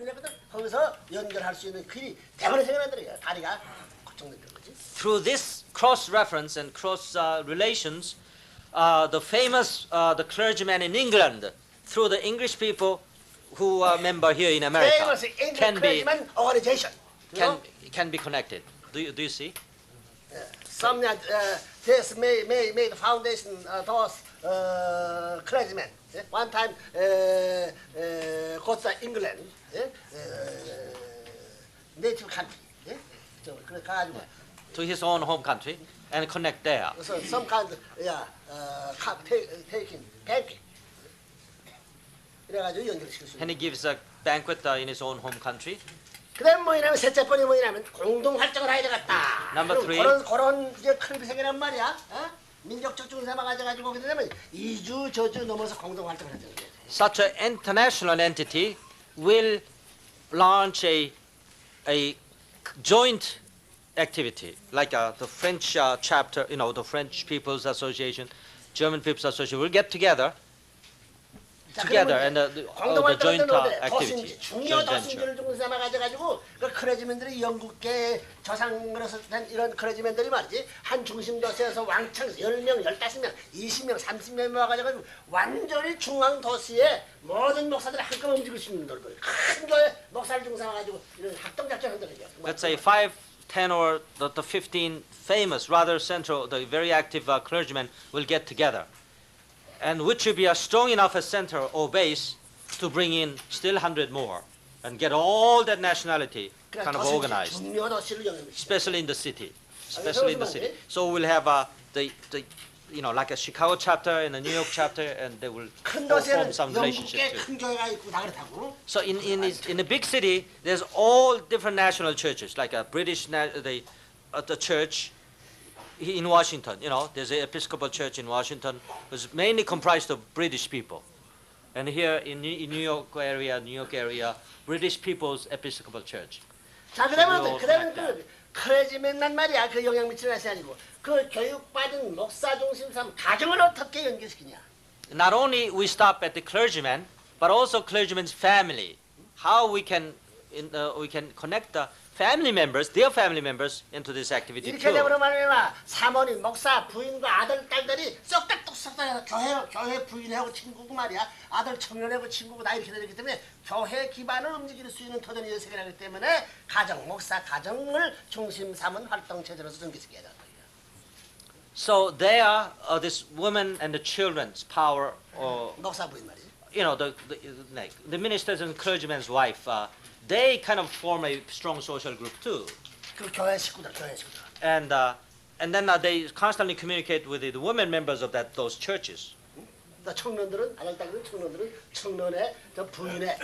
올리거든. 거기서 연결할 수 있는 길이 대번에 생겨나더래요. 다리가 걱정된 거지. Through this cross-reference and cross-relations, the famous the clergyman in England, through the English people who are member here in America, Famous English clergyman organization. can be connected. Do you see? Some this made the foundation those clergymen. One time go to England, native country. 그래 가지고 To his own home country and connect there. so some kind taking banquet. 그래가지고 연결시킬 수 있는. And he gives a banquet in his own home country. 그다음 뭐냐면 셋째 번이 뭐냐면 공동 활동을 해야 되겠다. Number three. 그런 이제 큰 비생이란 말이야. 민족적 중심을 가져가지고 그렇게 되면 이주 저주 넘어서 공동 활동을 해야 되는 거야. Such an international entity will launch a joint activity, like the French chapter, the French People's Association, German People's Association will get together and the joint activity, joint venture. 중요 중심을 가져가지고 그 크레지맨들이 영국계 저상으로서 된 이런 크레지맨들이 말이지 한 중심 도시에서 왕창 10명, 15명, 20명, 30명 모아가지고 완전히 중앙 도시에 모든 목사들이 한꺼번에 움직일 수 있는 돌들 큰 교회 목사를 중심해가지고 이런 합동작전 한다는 거죠. Let's say 5, 10 or the 15 famous, rather central, the very active clergymen will get together. And which will be a strong enough a center or base to bring in still 100 more and get all that nationality kind of organized, especially in the city. So we'll have like a Chicago chapter and a New York chapter, and they will form some relationship too. So in a big city, there's all different national churches, like a British the church in Washington. There's an Episcopal church in Washington, which is mainly comprised of British people. And here in New York area, British People's Episcopal Church. 자, 그러면 그 크레지맨만 말이야. 그 영향 미치는 것이 아니고 그 교육받은 목사 중심 삼 가정을 어떻게 연결시키냐. Not only we stop at the clergyman, but also clergyman's family. How we can connect the family members, their family members, into this activity 이렇게 too. 되면 말이야 사모님, 목사, 부인과 아들, 딸들이 쏙딱쏙딱 교회 부인하고 친구고 말이야 아들 청년하고 친구고 다 이렇게 되기 때문에 교회 기반을 움직일 수 있는 터전이 생겨나기 때문에 가정, 목사, 가정을 중심 삼은 활동 체제로서 전개시켜야 된다. So there, this woman and the children's power, 목사 부인 말이지. the ministers and clergyman's wife. They kind of form a strong social group too. 그 교회 식구들. And then they constantly communicate with the women members of those churches. 청년들은 아들 딸들은 청년의 저 부인의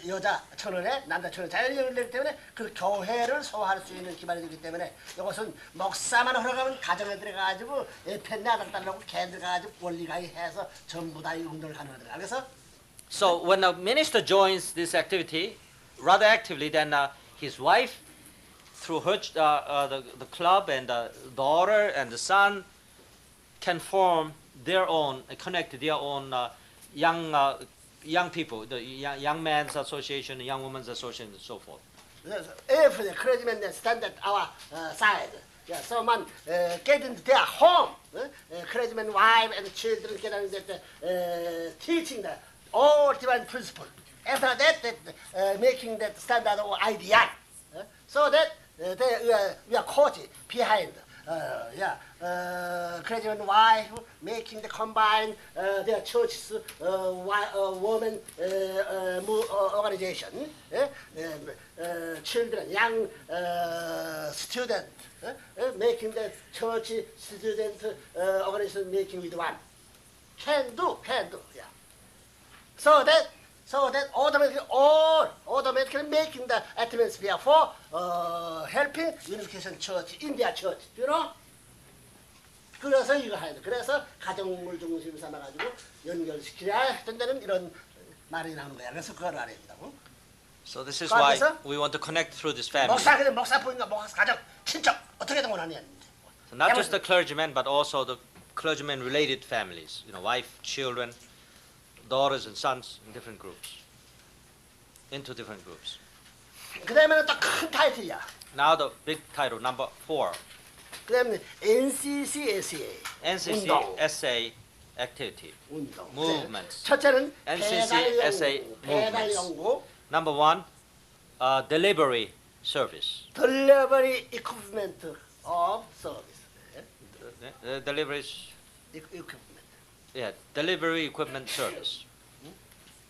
여자 청년의 남자 청년 자연이 연결되기 때문에 그 교회를 소화할 수 있는 기반이 되기 때문에 이것은 목사만 흘러가면 가정에 들어가가지고 팬네 아들 딸하고 걔들 가가지고 원리가이 해서 전부 다 이 운동을 가능하더라. 그래서 So when a minister joins this activity rather actively, then his wife, through her the club and the daughter and the son, can form their own, connect their own young people, the young men's association, young women's association, and so forth. If the clergymen stand at our side, someone get into their home, clergyman wife and children get into teaching the all divine principle. After that, making that standard or idea, so that we are caught behind. Clergyman wife making the combine their church's woman organization, children, young student, making the church student organization making with one. Can do, yeah. So that automatically making the atmosphere for helping unification church, India church, you know? 그래서 이거 해야 돼. 그래서 가정을 중심으로 삼아가지고 연결시켜야 된다는 이런 말이 나오는 거야. 그래서 그걸 알아야 된다고. So this is why we want to connect through this family. 목사 부인과 목사 가정, 친척 어떻게 된 건 아니야. So not just the clergymen, but also the clergymen-related families. Wife, children, daughters and sons in different groups. into different groups. 그 다음에는 또 큰 타이틀이야. Now the big title, number 4. 그 다음에 NCCSA. NCC 운동. SA activity. 운동. Movements. 첫째는 NCCSA 배달 연구. Number 1, delivery service. Delivery equipment of service. Delivery, equipment. yeah, delivery equipment service.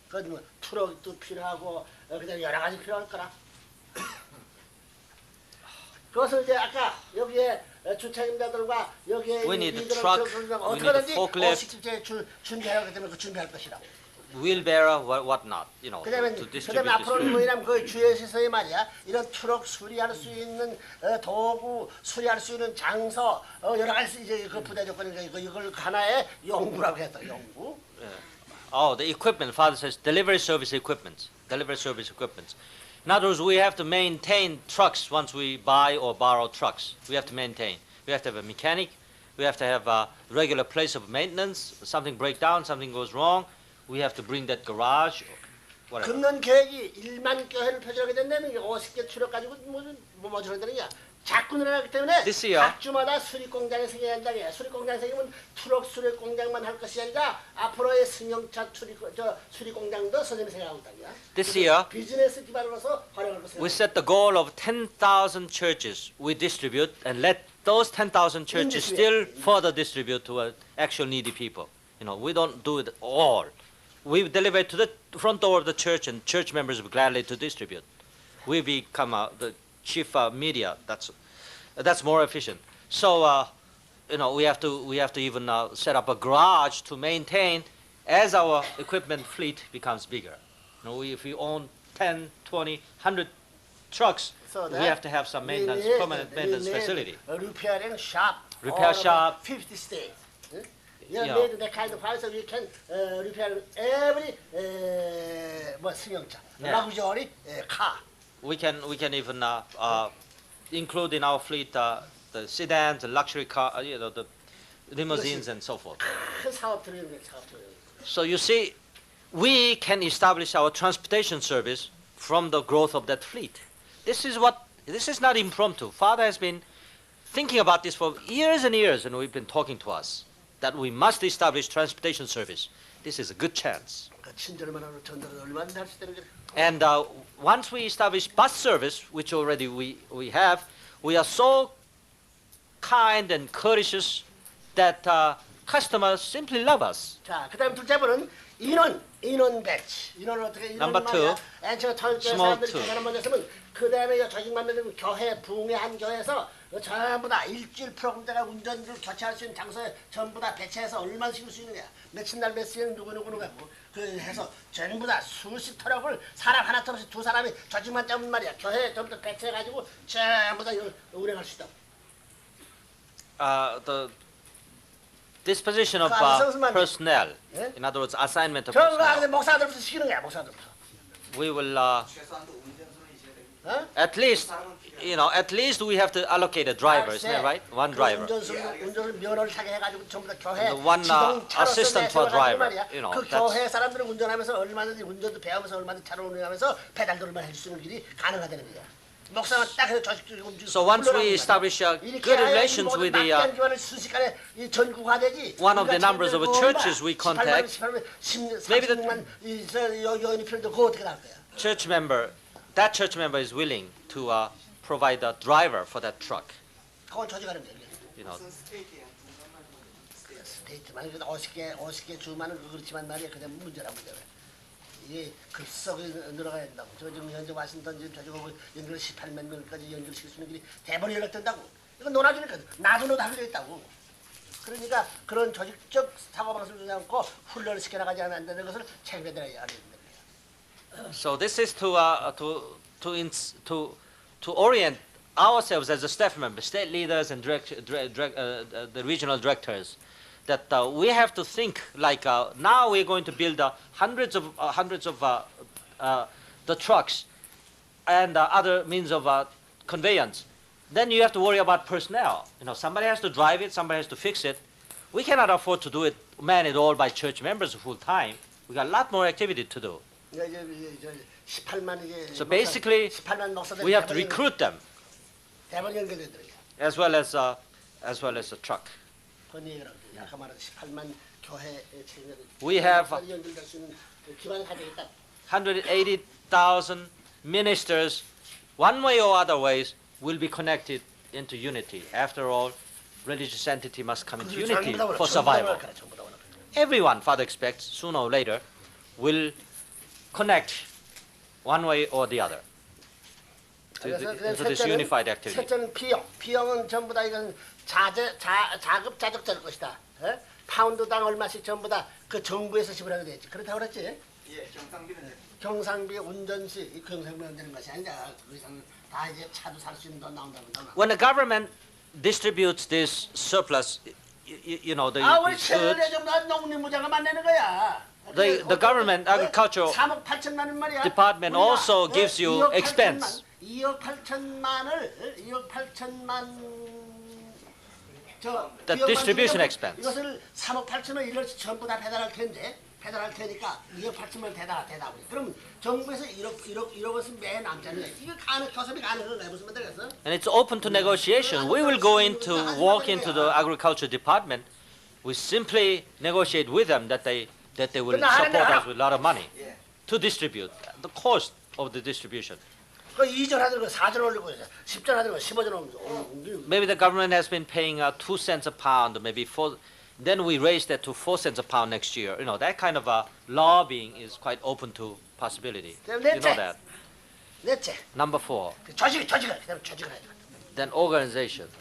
그건 뭐 트럭도 필요하고 그다음에 여러 가지 필요할 거라. 그것을 이제 아까 여기에 주책임자들과 여기에 We need a 리더를 truck, 들어주려고 we need a 어떻게든지 forklift. 50째 준비하기 때문에 그 준비할 것이라고. Wheelbarrow, what not, you know, 그다음에 to distribute 앞으로는 this. 뭐냐면 그 주에서의 말이야 이런 트럭 수리할 수 있는 도구 수리할 수 있는 장소 여러 가지 이제 그 부대 조건이니까 이걸 하나의 연구라고 했다 연구. Oh, the equipment. Father says delivery service equipment. Delivery service equipment. In other words, we have to maintain trucks once we buy or borrow trucks. We have to maintain. We have to have a mechanic. We have to have a regular place of maintenance. Something breaks down, something goes wrong. We have to bring that garage, whatever. 금년 계획이 1만 교회를 표절하게 된다는 게 50개 추력 가지고 뭐 저런다는 게 자꾸 늘어나기 때문에 This year. 각 주마다 수리 공장이 생겨야 한다는 게 수리 공장 생기면 트럭 수리 공장만 할 것이 아니라 앞으로의 승용차 수리 공장도 선생님이 생각하고 있다. This year. 비즈니스 기반으로서 활용할 것을 We set the goal of 10,000 churches we distribute and let those 10,000 churches still further distribute to actual needy people. You know, we don't do it all. We deliver it to the front door of the church and church members will gladly to distribute. We become the chief media. That's more efficient. So, you know, we have to even set up a garage to maintain as our equipment fleet becomes bigger. You know, if we own 10, 20, 100 trucks, So we have to have some maintenance, permanent maintenance facility. Repairing shop. Repair shop. 50 states. Yeah. made that kind of house so we can repair every 승용차, Yeah. luxury car. We can even include in our fleet the sedans, the luxury car, you know, the limousines and so forth. 큰 사업들이 있는 사업들. So you see, we can establish our transportation service from the growth of that fleet. This is not impromptu. Father has been thinking about this for years and years, and we've been talking to us that we must establish transportation service. This is a good chance. 친절만 하고 전달을 얼마든지 할 수 있다는 게. And once we establish bus service, which already we have, we are so kind and courteous that customers simply love us. 자, 그다음 둘째 번은 인원 배치. 인원을 어떻게 Number two, 제가 토요일 교회 small 사람들이 two. 교회를 만났으면 그다음에 조직만 만들면 교회 부흥회 한 교회에서 전부 다 일주일 프로그램대가 운전을 교체할 수 있는 장소에 전부 다 배치해서 얼마나 싣을 수 있느냐. 며칠 날 며칠에 누구누구누구 갖고 그 해서 전부 다 수십 트럭을 사람 하나 없이 두 사람이 조직만 잡으면 말이야. 교회에 전부 다 배치해가지고 전부 다 운행할 수 있다. The disposition of 무슨 personnel, 예? in other words, assignment of 저거 personnel. 목사들부터 시키는 거야, 목사들부터. We will 최소한도 운전수는 있어야 되고 어? at least, you know, at least we have to allocate a driver, isn't that right? One driver. 운전을 면허를 타게 해가지고 전부 다 교회 The one, assistant to a driver, you know, 그 that's- 교회 사람들은 운전하면서 얼마든지 운전도 배우면서 얼마든지 차로 운행하면서 페달도 얼마나 해줄 수 있는 길이 가능하다는 거야. 목사만 딱 해서 조직적으로 움직이고. So once we establish good relations with the one of the numbers of churches we contact, maybe the church member, that church member is willing to provide a driver for that truck. 그건 조직하는 거야. You know, 무슨 스테이트야 중간만 스테이트 스테이트만 그래도 50개 주만은 그렇지만 말이야. 그냥 문제라. 이게 급속에 늘어가야 된다고. 저 지금 현재 와싱턴 지금 저쪽하고 연결 18만 명까지 연결시킬 수 있는 길이 대번에 연락된다고. 이거 놀아주니까 나도 다 흘려있다고. 그러니까 그런 조직적 사고방식을 주지 않고 훈련을 시켜나가지 않는 것을 책임져야 된다. so this is to orient ourselves as a staff member, state leaders and the regional directors, that we have to think like now we're going to build hundreds of the trucks and other means of conveyance. Then you have to worry about personnel. You know, somebody has to drive it, somebody has to fix it. We cannot afford to do it, man it all by church members full time. We got a lot more activity to do. 저 18만 이게 So basically, 18만 목사들 we have to recruit them 대번 연결되더라고요. as well as the truck. 그런 얘기를 하고 아까 말한 18만 교회의 책임을 We have 연결될 수 있는 기반을 가지고 있다. 180,000 ministers, one way or other ways, will be connected into unity. After all, religious entity must come into unity for survival. Everyone, Father expects, sooner or later, will connect one way or the other into this unified activity. 셋째는 비용. 비용은 전부 다 이건 자급자족될 것이다. 에? 파운드당 얼마씩 전부 다 그 정부에서 지불하게 되지. 그렇다고 그랬지? 예, 경상비는 경상비, 운전시, 이 경상비는 되는 것이 아니라 그 이상은 다 이제 차도 살 수 있는 돈 나온다고 나와. When the government distributes this surplus, you know, the 우리 goods, 최근에 좀 농림부장가 만드는 거야. the government agricultural 3억 8천만 원 말이야. department also gives you expense. 2억 8천만을 2억 8천만 The distribution expense. 이것을 3억 8천원 이걸 전부 다 배달할 텐데 배달할 테니까 2억 8천만 대다 우리. 그러면 정부에서 1억 원씩 매 남잖아요. 이거 교섭이 가능한 거야. 무슨 말 되겠어? And it's open to negotiation. We will go into walk into the agriculture department. We simply negotiate with them that they will support us with a lot of money to distribute the cost of the distribution. 그 2전 하던 거 4전 올리고 10전 하던 거 15전 올리고. Maybe the government has been paying 2 cents a pound, maybe 4. Then we raise that to 4 cents a pound next year. You know, that kind of lobbying is quite open to possibility. You know that. 넷째. Number 4. 조직을 그다음 조직을 해야 돼. Then organization.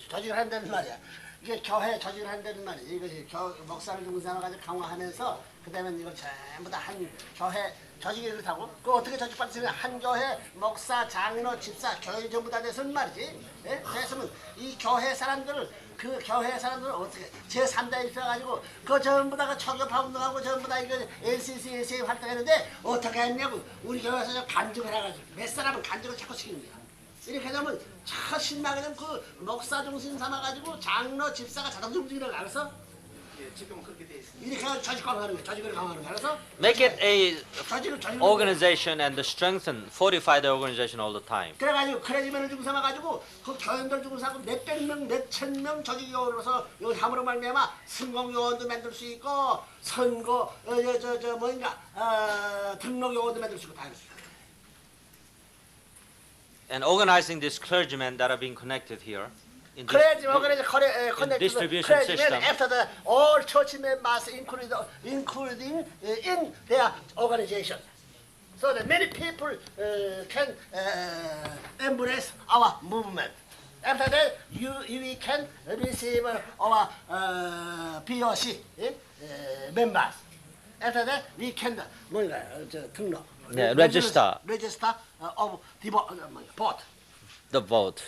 조직을 한다는 말이야. 이게 교회 조직을 한다는 말이야. 이것이 목사를 중심으로 가지고 강화하면서 그다음에 이걸 전부 다 한 교회 조직이 그렇다고? 그 어떻게 조직받으면 한 교회 목사, 장로, 집사, 교회 전부 다 돼서는 말이지. 예? 그래서는 이 교회 사람들을 그 교회 사람들을 어떻게 제3자 입혀가지고 그 전부 다가 초교파 운동하고 전부 다 이거 NCC 활동했는데 어떻게 했냐고 우리 교회에서 간증을 해가지고 몇 사람은 간증을 자꾸 시키는 거야. 이렇게 되면 참 신나게 되면 그 목사 중심 삼아가지고 장로, 집사가 자동차 움직이는 거 알았어? 예, 지금은 그렇게 돼 있습니다. 이렇게 해서 조직 강화하는 거야. 조직을 강화하는 거야. 알았어? Make it a 조직을 organization and strengthen, fortify the organization all the time. 그래가지고 크레지맨을 주고 삼아가지고 그 교인들 주고 삼고 몇백 명, 몇천 명 조직이 오르면서 여기 함으로 말미암아 승공요원도 만들 수 있고 선거 등록 요원도 만들 수 있고 다 할 수 있고. And organizing these clergymen that are being connected here in this, distribution system. After the all church members including in their organization, so that many people can embrace our movement. After that, we can receive our POC members. After that, we can 등록. Yeah, register of the vote. The vote.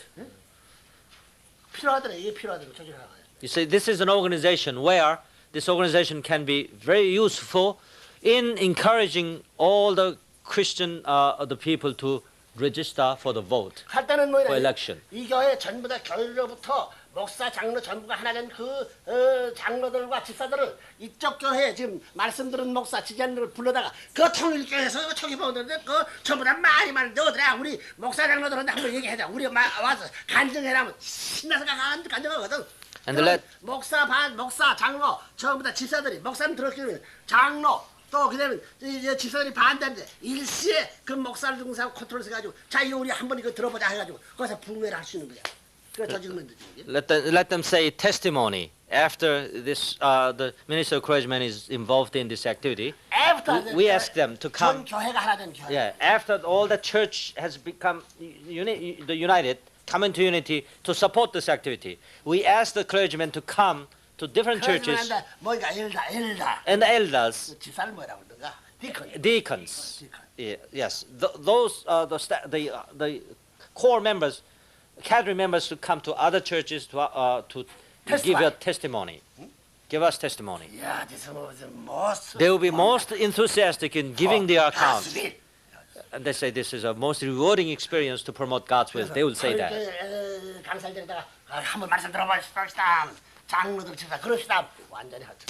필요하더래. 이게 필요하더래. 조직을 하고. You see, this is an organization where this organization can be very useful in encouraging all the Christian the people to register for the vote 할 때는 for election. 이 교회 전부 다 교회로부터 목사, 장로 전부가 하나 된 그 장로들과 집사들을 이쪽 교회에 지금 말씀드린 목사, 지자들을 불러다가 그 통일교회에서 초기보는데 그 전부 다 많이 너희들아 우리 목사, 장로들한테 한번 얘기하자. 우리 와서 간증해라면 신나서 간증하거든. 목사, 장로 전부 다 집사들이 목사는 들었기는 장로 또 그다음에 이제 집사들이 반대인데 일시에 그 목사를 중사하고 컨트롤해서 가지고 자 이거 우리 한번 이거 들어보자 해가지고 거기서 부흥회를 할 수 있는 거야. Let them say testimony after this. The minister of encouragement is involved in this activity. We ask them to come. Yeah, after all the church has become united, come into unity to support this activity. We ask the clergymen to come to different churches and the elders, deacons. Yeah, yes, those the core members. Cadre members to come to other churches to give your testimony. Give us testimony. Yeah, this was the most. They will be most enthusiastic in giving their accounts. And they say this is a most rewarding experience to promote God's will. They will say that.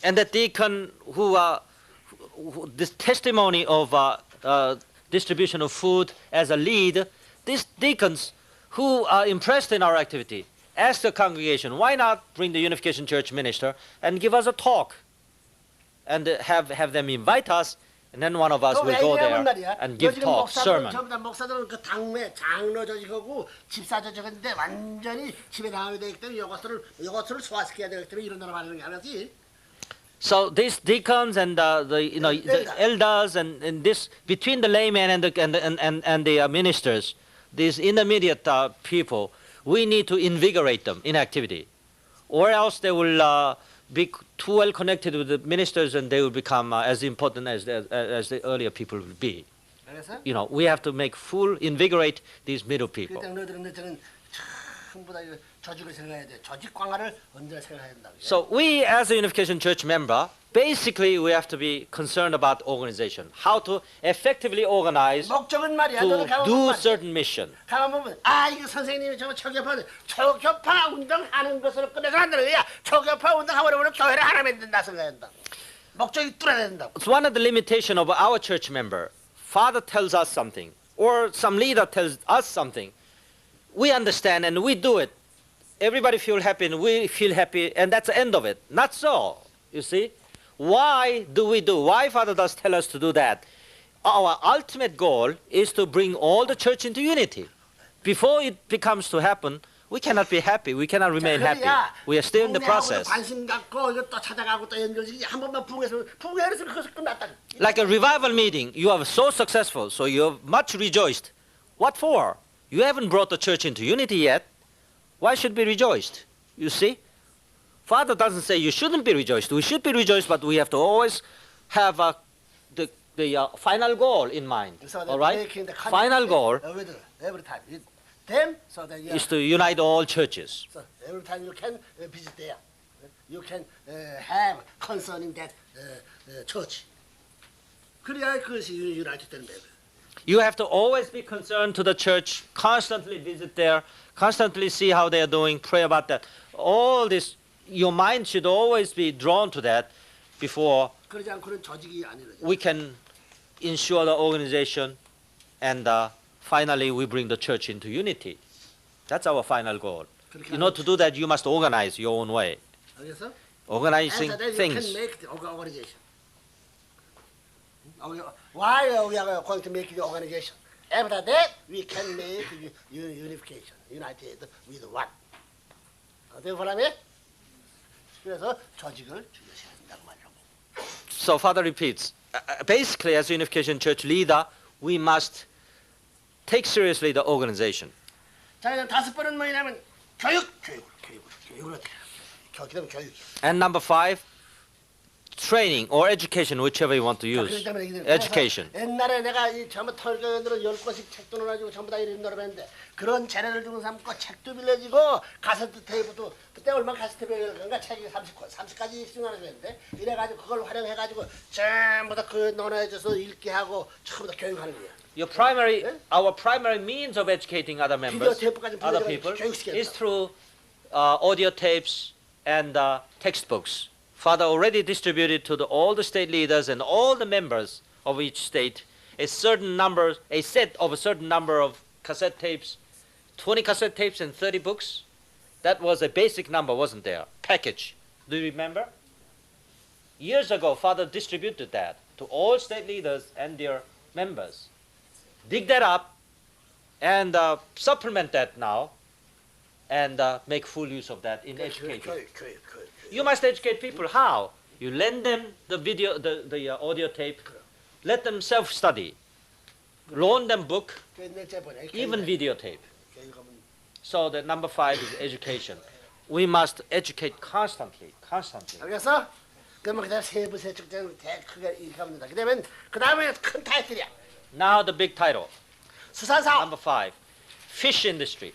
And the deacon this testimony of distribution of food as a lead, these deacons who are impressed in our activity ask the congregation, why not bring the Unification Church minister and give us a talk? And have them invite us, and then one of us will go there and give talk, sermon. 전부 다 목사들은 그 당매 장로 조직하고 집사 조직인데 완전히 집에 나가게 되기 때문에 이것을 소화시켜야 되기 때문에 이런 나라 말하는 게 아니지. So these deacons and the elders and this between the laymen and the ministers, these intermediate people, we need to invigorate them in activity, or else they will be too well connected with the ministers and they will become as important as the earlier people will be. 그래서 We have to make invigorate these middle people. 그때 너희들은 전부 다 조직을 생각해야 돼. 조직 관할을 언제나 생각해야 된다. So we as a Unification Church member, basically we have to be concerned about organization, how to effectively organize 목적은 말이야. to do certain mission. 가만 보면 이거 선생님이 정말 초교파 운동하는 것으로 끝내서 안 되는 거야. 초교파 운동하고 그러면 교회를 하나 만든다 생각한다. 목적이 뚫어야 된다. It's one of the limitation of our church member. Father tells us something, or some leader tells us something. We understand and we do it. Everybody feel happy and we feel happy, and that's the end of it. Not so, you see. Why do we do? Why Father does tell us to do that? Our ultimate goal is to bring all the church into unity. Before it becomes to happen, we cannot be happy. We cannot remain happy. We are still in the process. 관심 갖고 이거 또 찾아가고 또 연결시키지 한 번만 부흥해서 그것을 끝났다. Like a revival meeting, you are so successful, so you're much rejoiced. What for? You haven't brought the church into unity yet. Why should be rejoiced? You see? Father doesn't say you shouldn't be rejoiced. We should be rejoiced, but we have to always have the final goal in mind. So all right? Final goal every time with them, so that is to unite all churches. So every time you can visit there, you can have concerning that church. 그래야 그것이 유나이티드 되는 거예요. You have to always be concerned to the church, constantly visit there, constantly see how they are doing, pray about that. All this, your mind should always be drawn to that before 그러지 않고는 조직이 안 이루어져. we can ensure the organization and finally we bring the church into unity. That's our final goal. In order to do that, you must organize your own way. 그래서 Organizing and then you things. can make the organization. Why we are going to make the organization? After that, we can make unification, united with one. 어떻게 보라면? 그래서 조직을 중요시해야 된다고 말이라고. So Father repeats, basically as a Unification Church leader, we must take seriously the organization. 자, 이제 다섯 번은 뭐냐면 교육을 어떻게 해요? 그다음에 교육. And number 5, training or education, whichever you want to use. Education. 옛날에 내가 이 전부 털교원으로 10권씩 책도 넣어가지고 전부 다 이런 노래했는데 그런 재능을 주는 삼고 책도 빌려주고 카세트 테이프도 그때 얼마 카세트 테이프인가 책이 30가지 수준하는데 이래가지고 그걸 활용해가지고 전부 다 그 논해줘서 읽게 하고 전부 다 교육하는 거야. Our primary means of educating other members, other people, is through audio tapes and textbooks. Father already distributed to all the state leaders and all the members of each state a set of a certain number of cassette tapes, 20 cassette tapes and 30 books. That was a basic number, wasn't there? Package. Do you remember? Years ago, Father distributed that to all state leaders and their members. Dig that up and supplement that now and make full use of that in education. You must educate people. How? You lend them the video, the audio tape. Let them self-study. Loan them book, even videotape. So the number 5 is education. We must educate constantly. 알겠어? 그러면 그다음 세부 세축제는 크게 이렇게 하면 된다. 그다음에 그다음에 큰 타이틀이야. Now the big title. 수산사업. Number 5, fish industry.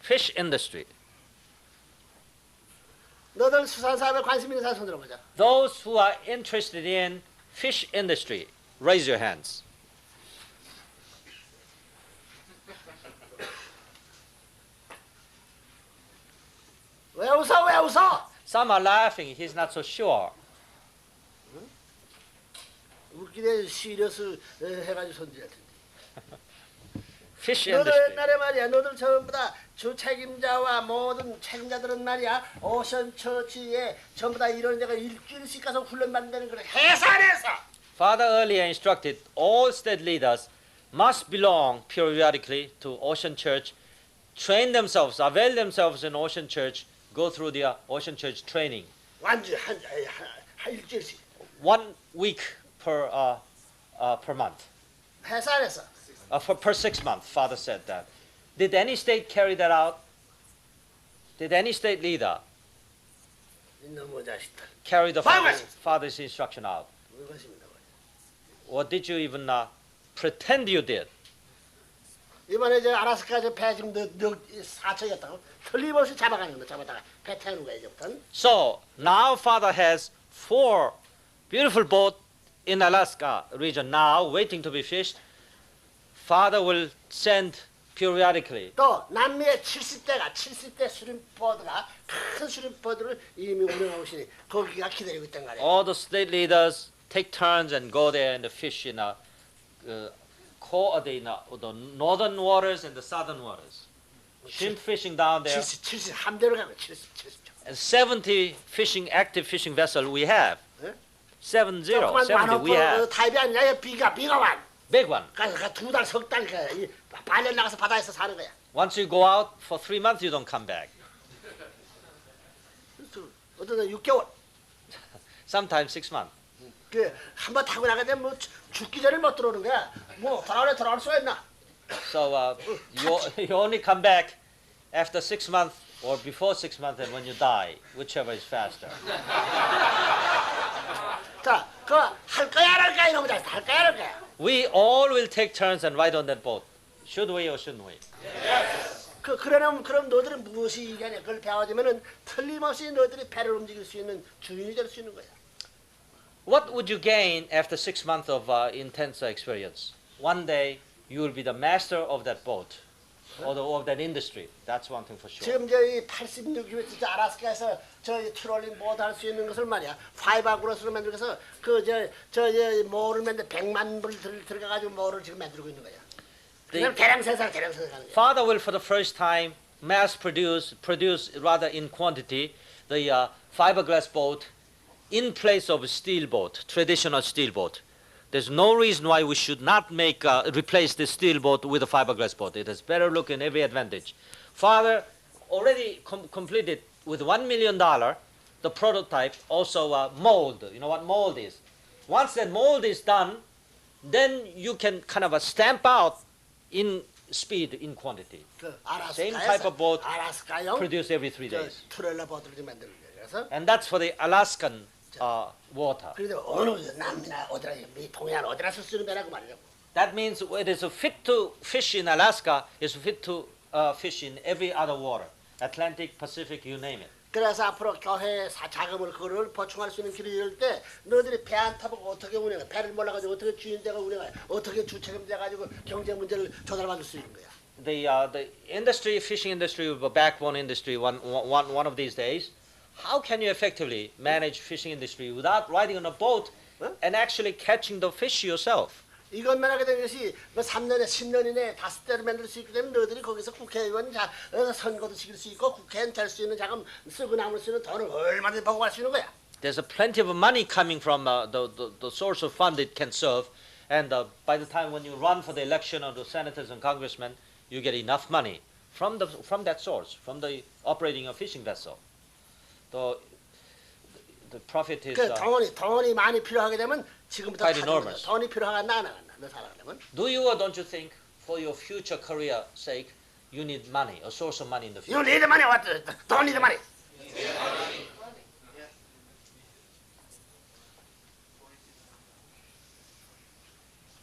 Fish industry. 너들 수산사업에 관심 있는 사람 손 들어보자. Those who are interested in fish industry, raise your hands. 왜 웃어? Some are laughing. He's not so sure. 우리끼리 시리어스 해가지고 손질할 텐데. Fish 너들 industry. 옛날에 말이야, 너들 전부 다 주 책임자와 모든 책임자들은 말이야, 오션 처치에 전부 다 이런 데가 일주일씩 가서 훈련받는 그런 해산해서 Father earlier instructed all state leaders must belong periodically to Ocean Church, train themselves, avail themselves in Ocean Church, go through their Ocean Church training. 완전 한 일주일씩 1 week per month. 해산해서 Per 6 months, Father said that. Did any state carry that out? Did any state leader 너무 자식들 carry the Father's- Father's instruction out? 그것입니다. Or did you even pretend you did? 이번에 저 아라스카 저 배 지금 사척이었다고 틀림없이 잡아가는 거 잡아다가 배 태우는 거야 이제부터. So now Father has 4 beautiful boats in Alaska region now waiting to be fished. Father will send periodically. 또 남미의 70대 수림보드가 큰 수림보드를 이미 운영하고 있으니 거기가 기다리고 있단 말이야. All the state leaders take turns and go there and fish in the northern waters and the southern waters. Shrimp fishing down there. 70 함대로 가면 70. And 70 active fishing vessel we have. 예? 70 조그만 we have. 타입이 아니라 비가 완. Big one. 그러니까 2달, 3달 반년 나가서 바다에서 사는 거야. Once you go out for 3 months, you don't come back. 어떤 6개월. Sometimes 6 months. 그 한번 타고 나가야 되면 뭐 죽기 전에 못 들어오는 거야. 뭐 돌아올 수가 있나? So you only come back after 6 months or before 6 months and when you die, whichever is faster. 자, 그거 할 거야 안 할 거야 이놈의 자식 할 거야 안 할 거야. We all will take turns and ride on that boat. Should we or shouldn't we? 그럼 너들은 무엇이 이겨냐? 그걸 배워주면은 틀림없이 너들이 배를 움직일 수 있는 주인이 될 수 있는 거야. What would you gain after 6 months of intense experience? One day you will be the master of that boat or of that industry. That's one thing for sure. 지금 저희 86m 아라스카에서 저희 트롤링 보드 할 수 있는 것을 말이야 파이버그로스로 만들어서 저 모를 만들 100만 불 들어가가지고 모를 지금 만들고 있는 거야. 그냥 대량 생산하는 거야. Father will for the first time mass produce rather in quantity the fiberglass boat in place of a steel boat, traditional steel boat. There's no reason why we should not replace the steel boat with a fiberglass boat. It has better look and every advantage. Father already completed with $1 million the prototype, also mold. You know what mold is? Once that mold is done, then you can kind of stamp out in speed, in quantity. Same type of boat 아라스카용 produced every 3 days. 트롤러 보드를 좀 만드는 거야. 그래서 And that's for the Alaskan water. 그래도 어느 남미나 어디나 미 동해안 어디나 쓸 수 있는 배라고 말이라고. That means it is fit to fish in Alaska, is fit to fish in every other water. Atlantic, Pacific, you name it. 그래서 앞으로 교회 자금을 그거를 보충할 수 있는 길을 열을 때 너희들이 배 안 타보고 어떻게 운영해? 배를 몰라가지고 어떻게 주인대가 운영해? 어떻게 주책임돼가지고 경제 문제를 조달받을 수 있는 거야? The industry, fishing industry, will be a backbone industry one of these days. How can you effectively manage fishing industry without riding on a boat and actually catching the fish yourself? 이것만 하게 된 것이 뭐 3년에 10년 이내에 5대를 만들 수 있기 때문에 너희들이 거기서 국회의원 선거도 시킬 수 있고 국회의원 될 수 있는 자금 쓰고 남을 수 있는 돈을 얼마든지 보고할 수 있는 거야. There's a plenty of money coming from the source of fund it can serve, and by the time when you run for the election of the senators and congressmen, you get enough money from that source, from the operating a fishing vessel. The profit is 돈이 많이 필요하게 되면 지금부터 quite 타는 거야. enormous. 돈이 필요하겠나 안 하겠나 너 살아가려면. Do you or don't you think, for your future career sake, you need money, a source of money in the You future? need money, what? Don't need money.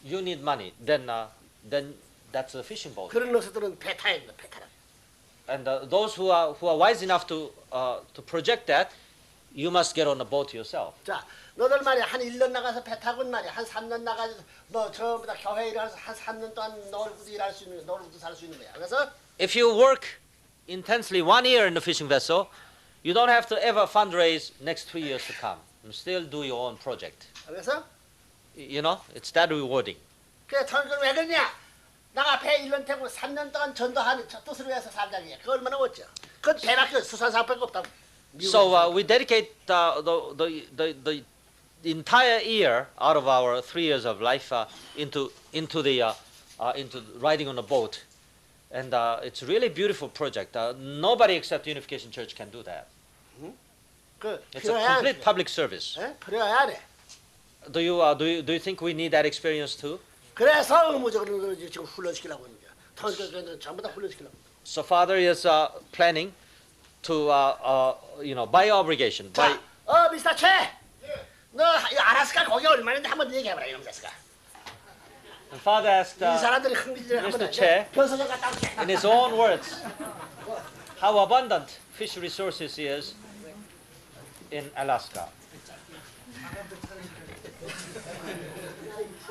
You need money, then that's a fishing boat. 그런 녀석들은 배 타야 된다, 배 타라. And those who are wise enough to project that, you must get on a boat yourself. 자, 너들 말이야 한 1년 나가서 배 타고는 말이야 한 3년 나가서 뭐 전부 다 교회 일을 해서 한 3년 동안 놀고도 일할 수 있는 놀고도 살 수 있는 거야. 그래서 If you work intensely 1 year in the fishing vessel, you don't have to ever fundraise next 3 years to come. You still do your own project. 그래서 you know, it's that rewarding. 그래 전도를 왜 그러냐? 나 앞에 1년 되고 3년 동안 전도하는 저 뜻을 위해서 살자는 게 그 얼마나 멋져. 그건 대낮에 수산사밖에 없다고. So we dedicate the entire year out of our 3 years of life into riding on a boat, and it's a really beautiful project. Nobody except Unification Church can do that. 그 It's a 필요해야 complete 돼. public service. 예? 필요해야 돼. Do you think we need that experience too? 그래서 의무적으로 그러지 지금 훈련시키려고 하는 거야. 전도교회는 전부 다 훈련시키려고. So Father is planning to by obligation, by 자, 미스터 최. 너 이 아라스카 거기 얼마인데 한번 얘기해봐라 이놈 자식아. and Father asked 이 사람들이 흥미진을 Mr. 한번 Che. 변소장 갔다 올게. in his own words how abundant fish resources is in Alaska.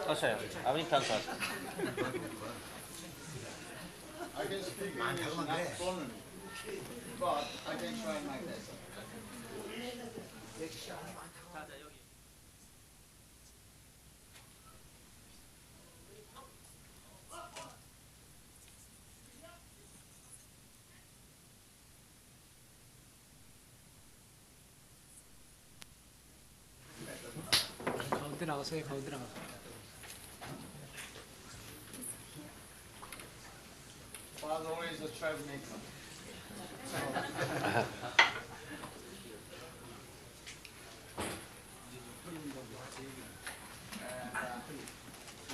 어서요. 아버님 감사합니다. I can speak English not fluently, but I can try my best. 가운데 나가세요. 가운데 나가. Father always a troublemaker. And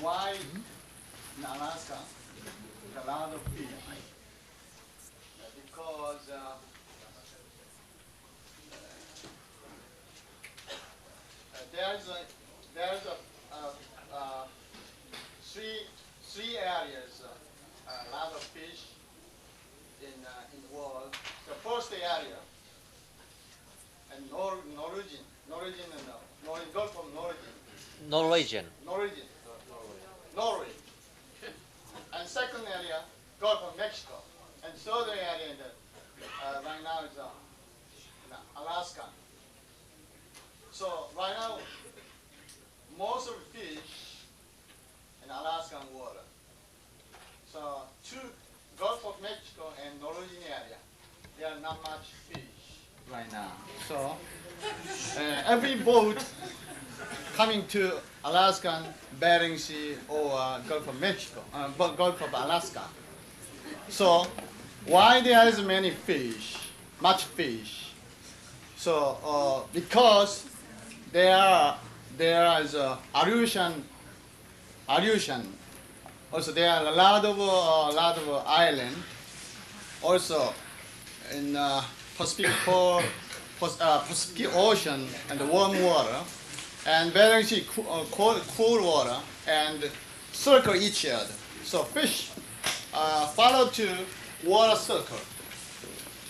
why in Alaska a lot of fish? Because there's three areas a lot of fish in the world. The first area and Norwegian Gulf of Norwegian. Norway. And second area Gulf of Mexico. And third area right now is Alaska. So right now most of the fish in Alaskan water. So two Gulf of Mexico and Norwegian area, there are not much fish right now. So every boat coming to Alaskan, Bering Sea or Gulf of Mexico, Gulf of Alaska. So why there is many fish, much fish? So because there is Aleutian. Also, there are a lot of island. Also, in Pacific Ocean and the warm water, and Bering Sea cool water, and circle each other. So fish follow to water circle.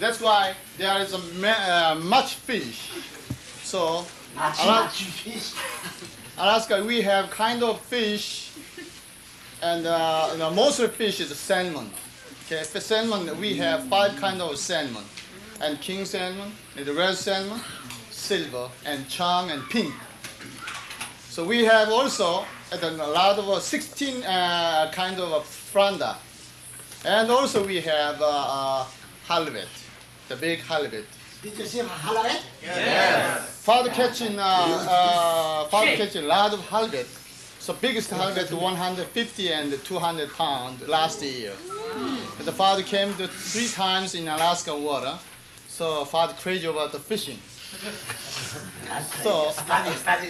That's why there is much fish. So Alaska, we have kind of fish. And most of the fish is salmon. Okay, for salmon we have 5 kinds of salmon, and king salmon, and the red salmon, silver, and chang and pink. So we have also a lot of 16 kinds of franda, and also we have halibut, the big halibut. Did you see halibut? Father catching a lot of halibut. So biggest halibut 150 and 200 pounds last year. And the father came to 3 times in Alaska water. So father crazy about the fishing. So study. Father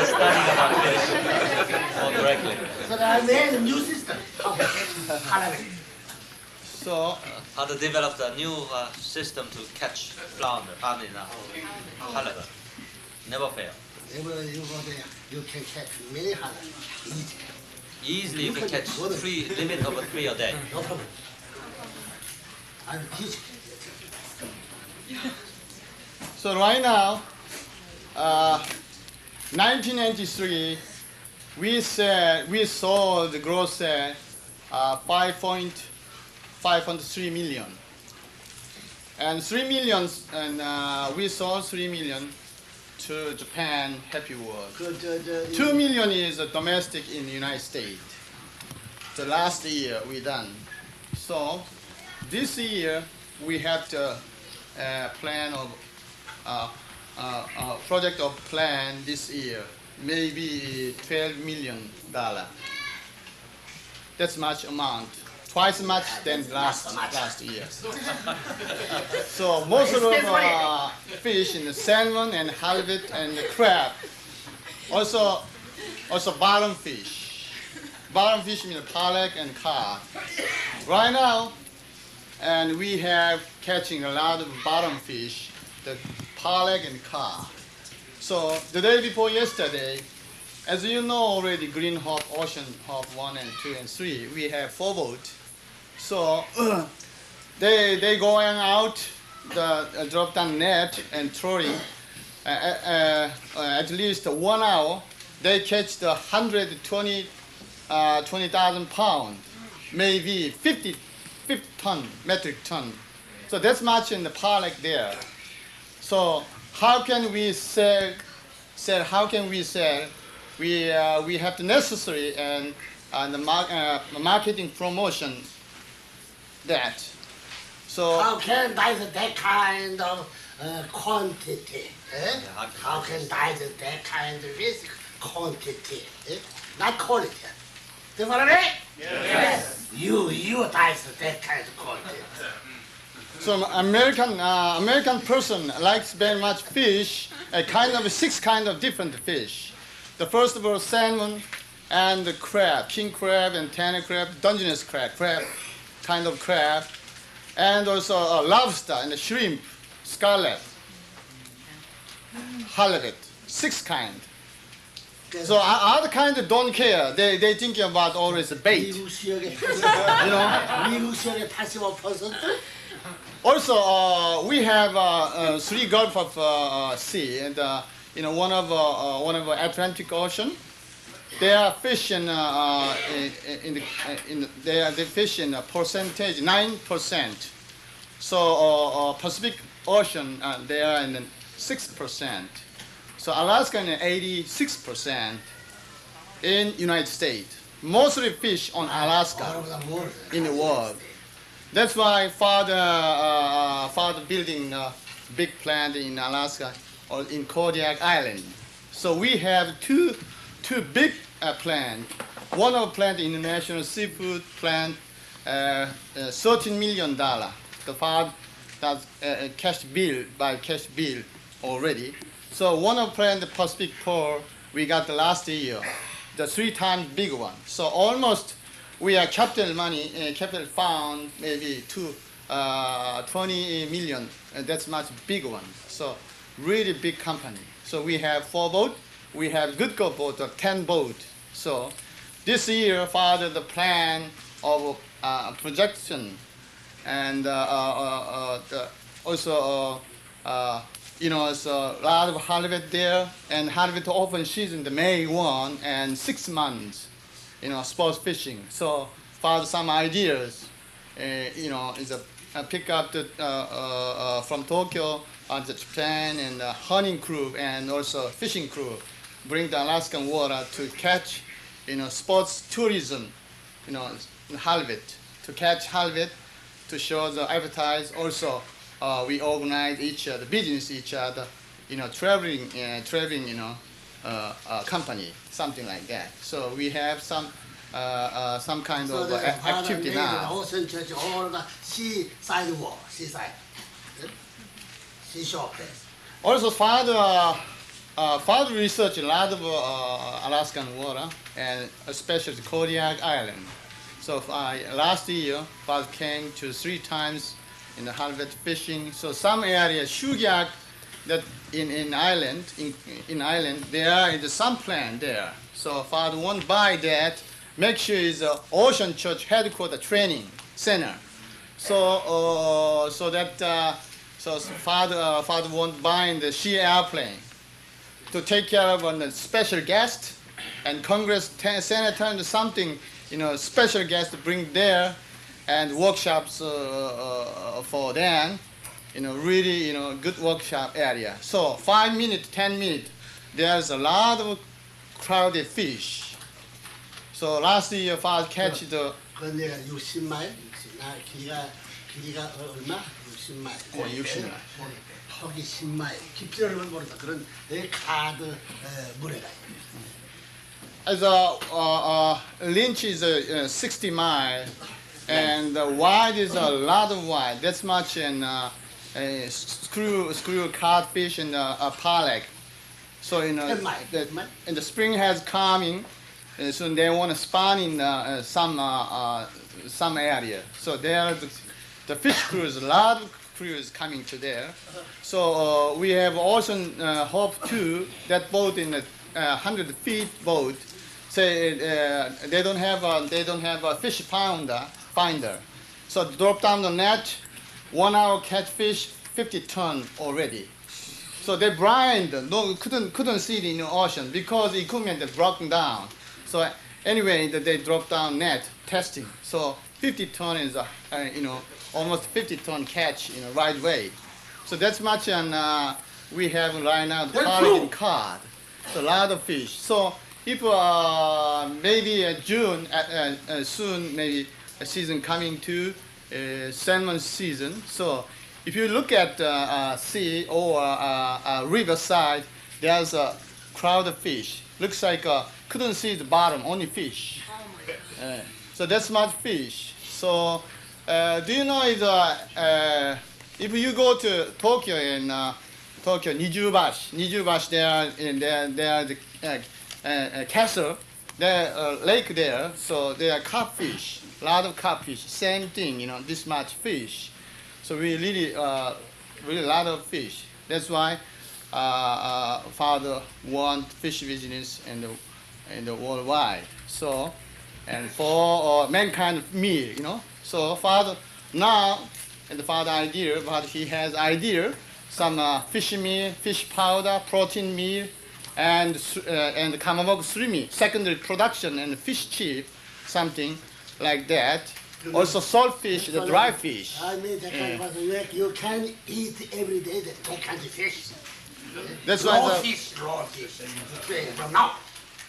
is studying about fish more directly. So I made a new system. halibut. so Father developed a new system to catch flounder, halibut. Never fail. You can catch many halibut. Easily you can catch limit of 3 a day. No problem. I'll teach you. so right now, 1993, we saw the gross 5.3 million, and 3 million, and we saw 3 million. to Japan, happy world. 그 2 million is domestic in the United States. The last year we done. So this year we have the plan of project of plan this year, maybe $12 million. That's much amount, twice as much than last year. So most of the fish in the salmon and halibut and the crab, also bottom fish. Bottom fish means pollock and carp. Right now, and we have catching a lot of bottom fish, the pollock and carp. So the day before yesterday, as you know already, Green Hawk, Ocean Hawk 1 and 2 and 3, we have 4 boats. So they going out the drop down net and throwing at least 1 hour. They catch the 20,000 pounds, maybe 50 metric ton. So that's much in the pollock there. So how can we sell? How can we sell? We have the necessary and the marketing promotion that. So How can that kind of quantity? How can that kind of risk quantity? Not quality. Do you follow me? Yes. You dice that kind of quantity. So American person likes very much fish, a kind of 6 kind of different fish. The first of all, salmon and the crab, king crab and tanner crab, Dungeness crab, kind of crab, and also lobster and the shrimp, scallop, halibut, 6 kind. So other kind don't care. They think about always bait. 미국 지역의 You know. 미국 지역의 85%. Also, we have 3 Gulf of Sea, and one of Atlantic Ocean. They are fishing they fish in a percentage 9%. So Pacific Ocean they are in 6%. So Alaska in 86% in United States. Mostly fish on Alaska in the world. That's why father building a big plant in Alaska or in Kodiak Island. So we have two big plants. One of plant international seafood plant, $13 million. The father does cash bill already. So one of plant the Pacific Pearl we got the last year, the 3 times big one. So almost we are capital fund maybe to 20 million. That's much big one. So really big company. So we have 4 boats. We have good go boat, 10 boats. So this year, father the plan of projection and also it's a lot of halibut there, and halibut open season the May 1 and 6 months. Sports fishing. So, father, some ideas. Is a pick up the from Tokyo to Japan and hunting crew and also fishing crew, bring the Alaskan water to catch, sports tourism, halibut, to catch halibut, to show the advertise. Also, we organize business each other, traveling, company, something like that. So we have some kind So of the activity now. Ocean church, all the seaside wall, seaside, seashore place. Also, father researched a lot of Alaskan water, and especially Kodiak Island. So last year, father came to 3 times in the halibut fishing. So some areas, Shugiak, that in island, there is some plant there. So father won't buy that. Make sure it's a Ocean Church headquarters training center. So father won't buy the sea airplane to take care of a special guest, and Congress senator and something, special guest to bring there, and workshops for them, really, good workshop area. So 5 minutes, 10 minutes, there's a lot of crowded fish. So last year, father catch the 그건 내가 60마일, 60나 길이가 얼마? 60마일. 네, 60마일. 허기 10마일. 깊이를 모른다. 그런 가드 물에가. as length is 60 miles, and wide is a lot of wide. That's much in screw codfish and pollock. So in the spring has coming, so they want to spawn in some area. So there the fish crews, a lot of crews coming to there. So we have also hope too that boat in a 100 feet boat. Say they don't have a fish finder. So drop down the net, 1 hour catch fish, 50 ton already. So they blind, couldn't see it in the ocean because the equipment is broken down. So anyway, they drop down net testing. So 50 ton is almost 50 ton catch in the right way. So that's much, and we have right now the pollock and cod. So a lot of fish. So if maybe June soon, maybe a season coming to salmon season. So if you look at sea or riverside, there's a crowd of fish. Looks like couldn't see the bottom, only fish. So that's much fish. So do you know if you go to Tokyo and Tokyo Nijubashi, there are the castle, there lake there. So there are catfish, a lot of catfish. Same thing, this much fish. So we really a lot of fish. That's why father want fish business in the worldwide. So and for mankind meal, So father now and the father idea, but he has idea some fish meal, fish powder, protein meal, and kamaboko surimi, secondary production and fish chip, something like that. Also salt fish, the dry fish. I mean, you can eat every day that kind of fish. That's Raw why fish. From now.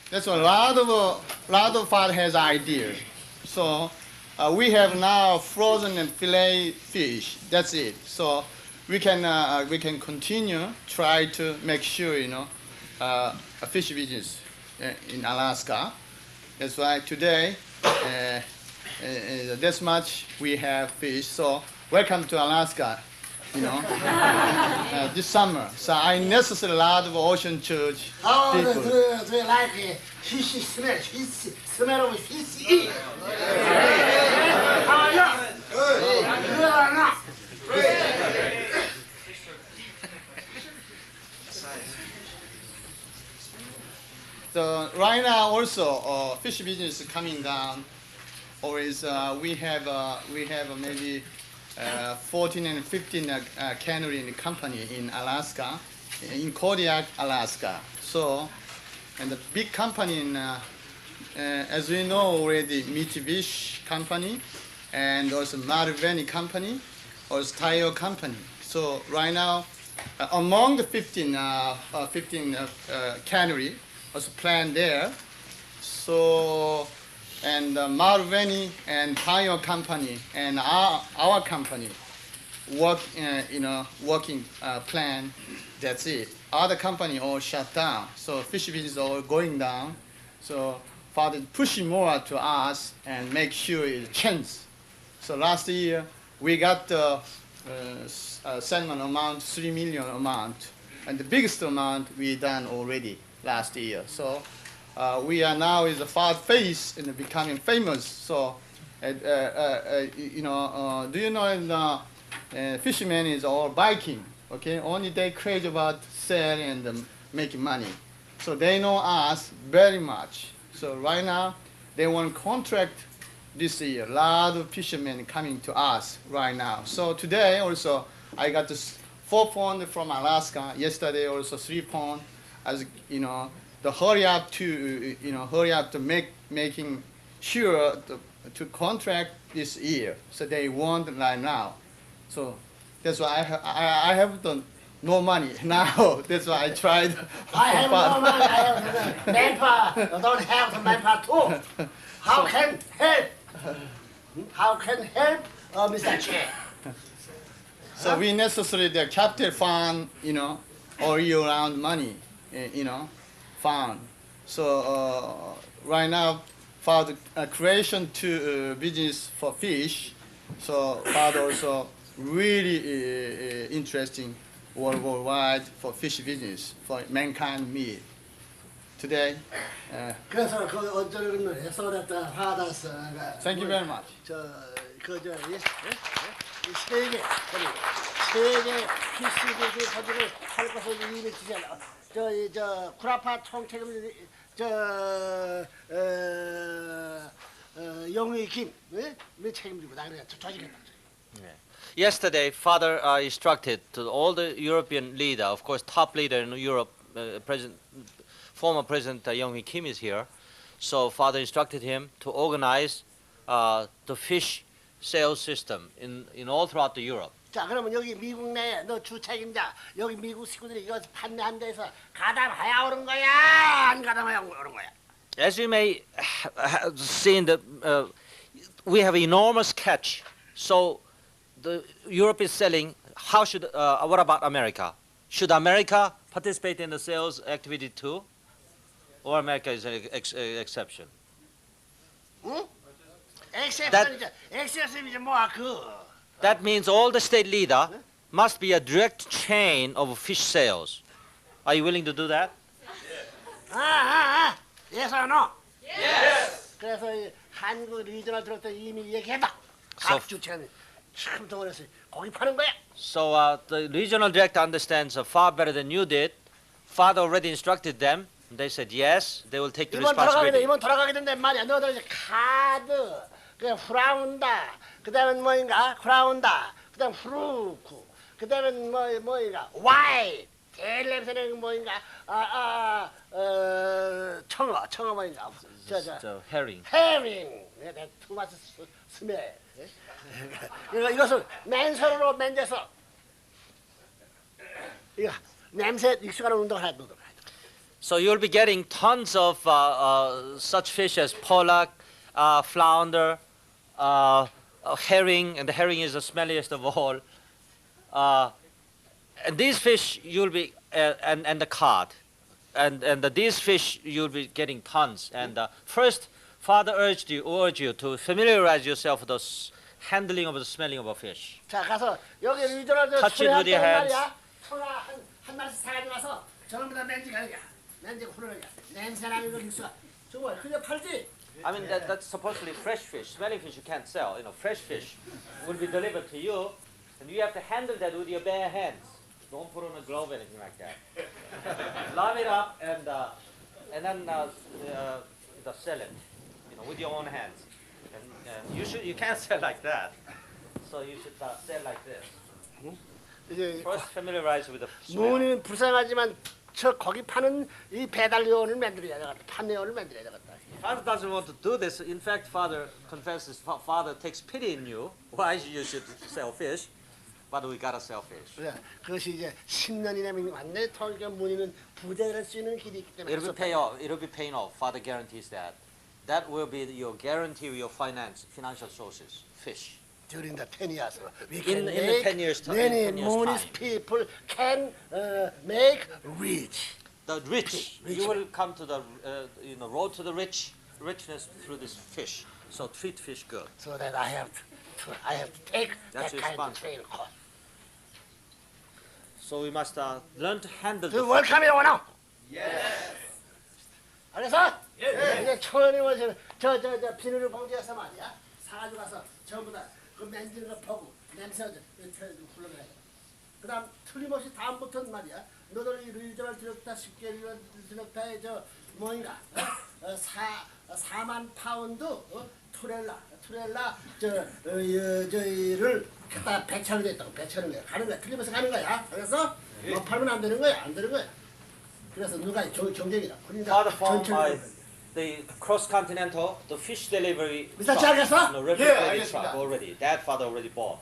that's why a lot of father has idea. So we have now frozen and fillet fish. That's it. So we can continue try to make sure a fish business in Alaska. That's why today this much we have fish. So welcome to Alaska. This summer. So I necessarily a lot of ocean church Oh, people. do you like fishy smell? Fish smell of fish. How are you? Good or not? So right now also fish business is coming down. Always we have maybe 14 and 15 cannery in the company in Alaska, in Kodiak, Alaska. So, and the big company in, as we know already, Mitsubishi company, and also Marubeni company, also Taiyo company. So right now, among the 15 cannery, also planned there. So. And Marubeni and Taiyo company and our company working plan. That's it. Other company all shut down. So fish business all going down. So father pushing more to us and make sure it changes. So last year we got the salmon amount 3 million amount, and the biggest amount we done already last year. So. We are now is a fast phase in becoming famous. So, do you know fishermen is all biking, okay? Only they crazy about selling and making money. So they know us very much. So right now, they want contract this year. A lot of fishermen coming to us right now. So today also, I got this 4 pond from Alaska. Yesterday also 3 pond, as the hurry up to making sure to contract this year. So they want right now. So That's why I have done no money now. That's why I tried. I have no money. I have the manpower. Don't have the manpower too. How can help? How can help, Mr. Che? So we necessarily the capital fund, all year round money, fund. So right now, for the creation to business for fish, so father also really interesting worldwide for fish business for mankind meat. Today, 그래서 그 어쩌는 거예요? So that the fathers. thank you very much. 세계 PCB 가지고 할 것을 이미 주잖아. 저 구라파 총책임 영의 김, 왜 책임지고 나 그래 조직했다. Yesterday, Father instructed to all the European leader, of course, top leader in Europe, former President Myung Kim is here. So Father instructed him to organize the fish sales system in all throughout the Europe. 자, 그러면 여기 미국 내에 너 주 책임자, 여기 미국 식구들이 이거 판매한 데서 가담해야 오는 거야, 안 가담해야 오는 거야? As you may see in the, we have enormous catch. So Europe is selling. How should? What about America? Should America participate in the sales activity too, or America is an exception? 응? 엑셉션이지 뭐야 그. That means all the state leader must be a direct chain of fish sales. Are you willing to do that? Yes or no? Yes. 그래서 이 한국 리저널 들었더 이미 얘기해봐. 각 주체는 참 동원해서 고기 파는 거야. So the regional director understands far better than you did. Father already instructed them. They said yes. They will take the responsibility. 이번 돌아가게 된단 말이야. 너들 이제 카드, 그 프라운다, 그다음엔 뭐인가? 프라운다, 그다음 프루크, 그다음엔 뭐인가? 와이, 제일 냄새나는 뭐인가? 청어 뭐인가? So herring. 해밍, 투마스 스멜. 이것을 맨손으로 만져서 이거 냄새 익숙하는 운동을 해야 돼. So you'll be getting tons of such fish as pollock, flounder, herring, and the herring is the smelliest of all. And these fish you'll be, and the cod, and these fish you'll be getting tons. And first, Father urged you to familiarize yourself with the handling of the smelling of a fish. 자 가서 여기 리저널 Touch it with your hands. 청아 한 마리씩 사가지고 와서 전부 다 맨지고 후르는 거야. 냄새 나는 거 익숙하. 정말 그냥 팔지. I mean that's supposedly fresh fish. Smelling fish you can't sell. Fresh fish will be delivered to you, and you have to handle that with your bare hands. Don't put on a glove or anything like that. Line it up and then sell it, with your own hands. And you can't sell like that. So you should sell like this. 이제 First familiarize with the smell. 문은 불쌍하지만 저 거기 파는 이 배달요원을 만들어야 되겠다. 판매요원을 만들어야 되겠다. Father doesn't want to do this. In fact, Father confesses. Father takes pity in you. Why you should sell fish? But we gotta sell fish. 그래, 그것이 이제 10년이 되면 완전히 통일교 문의는 부자될 수 있는 길이 있기 때문에. It'll be pay off. It'll be paying off. Father guarantees that. That will be your guarantee of your financial sources. Fish. During the 10 years, we In can the make 10 years time. many 10 years Moonist time. people can make rich. The rich. You will come to the road to the richness through this fish. So treat fish good. So that I have to take That's that kind of responsible. training course. So we must learn to handle 그 the fish. 월kam이라고 나. 알겠어? 이제 천원이 오면 저 비닐을 봉지에서 말이야. 사가지고 가서 전부 다 그 만지는 거 보고 냄새 훌러내야 돼. 그다음 틀림없이 다음부터는 말이야. 너들 이 리저널 디렉터 10개 리저널 디렉터의 저 뭐인가 4만 파운드 투렐라 저를 갖다 배차를 했다고 배차는 거야. 가는 거야. 틀림없이 가는 거야. 알겠어? 뭐 팔면 안 되는 거야. 안 되는 거야. 그래서 누가 경쟁이다. Father from the cross-continental, the fish delivery Mr. truck. Charles, No, refrigerated truck already. That Father already bought.